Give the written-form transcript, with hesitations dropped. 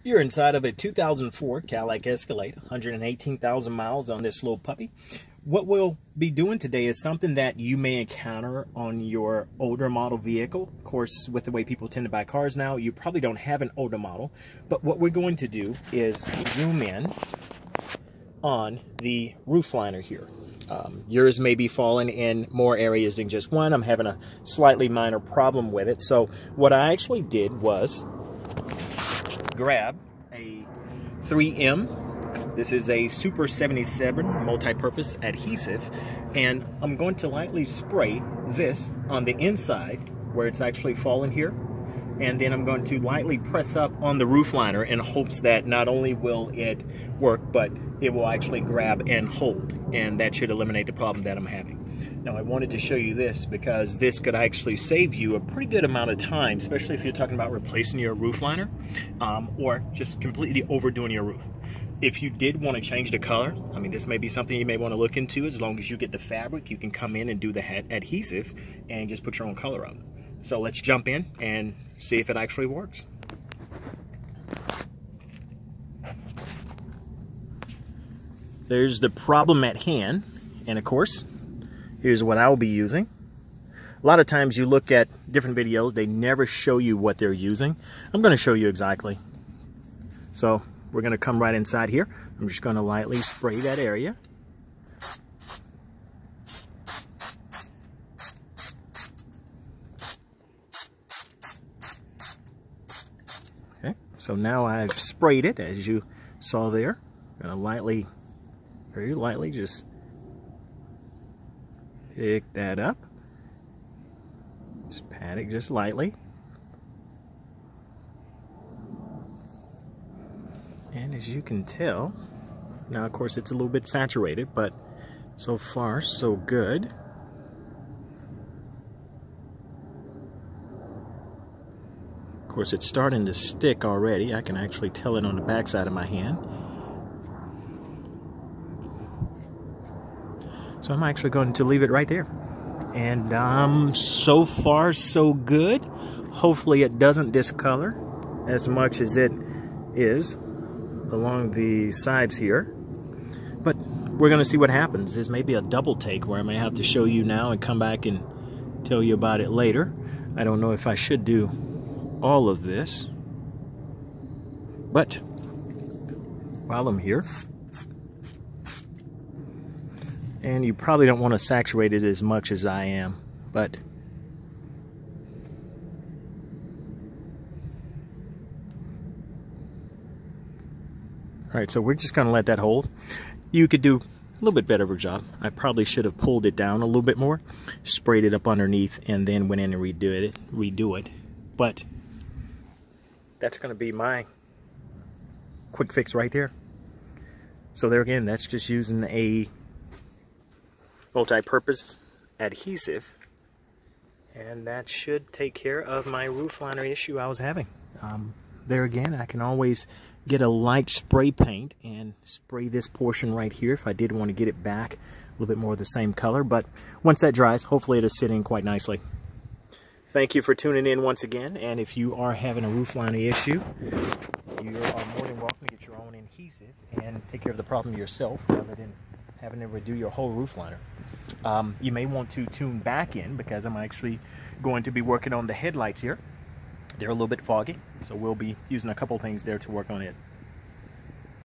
You're inside of a 2004 Cadillac Escalade, 118,000 miles on this little puppy. What we'll be doing today is something that you may encounter on your older model vehicle. Of course, with the way people tend to buy cars now, you probably don't have an older model. But what we're going to do is zoom in on the roof liner here. Yours may be falling in more areas than just one. I'm having a slightly minor problem with it. So what I actually did was grab a 3M. This is a Super 77 multi-purpose adhesive, and I'm going to lightly spray this on the inside where it's actually fallen here, and then I'm going to lightly press up on the roof liner in hopes that not only will it work, but it will actually grab and hold, and that should eliminate the problem that I'm having. Now, I wanted to show you this because this could actually save you a pretty good amount of time, especially if you're talking about replacing your roof liner or just completely overdoing your roof. If you did want to change the color, I mean, this may be something you may want to look into. As long as you get the fabric, you can come in and do the adhesive and just put your own color on. So let's jump in and see if it actually works. There's the problem at hand, and of course, here's what I'll be using. A lot of times you look at different videos, they never show you what they're using. I'm going to show you exactly. So we're going to come right inside here. I'm just going to lightly spray that area. Okay, so now I've sprayed it, as you saw there. I'm going to lightly, very lightly, just pick that up. Just pat it just lightly. And as you can tell, now of course it's a little bit saturated, but so far so good. Of course it's starting to stick already. I can actually tell it on the back side of my hand. So I'm actually going to leave it right there. And so far so good. Hopefully it doesn't discolor as much as it is along the sides here. But we're going to see what happens. This may be a double take where I may have to show you now and come back and tell you about it later. I don't know if I should do all of this. But while I'm here, and you probably don't want to saturate it as much as I am, but alright, so we're just going to let that hold. You could do a little bit better of a job. I probably should have pulled it down a little bit more, sprayed it up underneath, and then went in and redo it. But that's going to be my quick fix right there. So there again, that's just using a multi-purpose adhesive, and that should take care of my roof liner issue I was having. There again, I can always get a light spray paint and spray this portion right here if I did want to get it back a little bit more of the same color, but once that dries, hopefully it'll sit in quite nicely. Thank you for tuning in once again, and if you are having a roof liner issue, you are more than welcome to get your own adhesive and take care of the problem yourself rather than having to redo your whole roof liner. You may want to tune back in because I'm actually going to be working on the headlights here. They're a little bit foggy, so we'll be using a couple things there to work on it.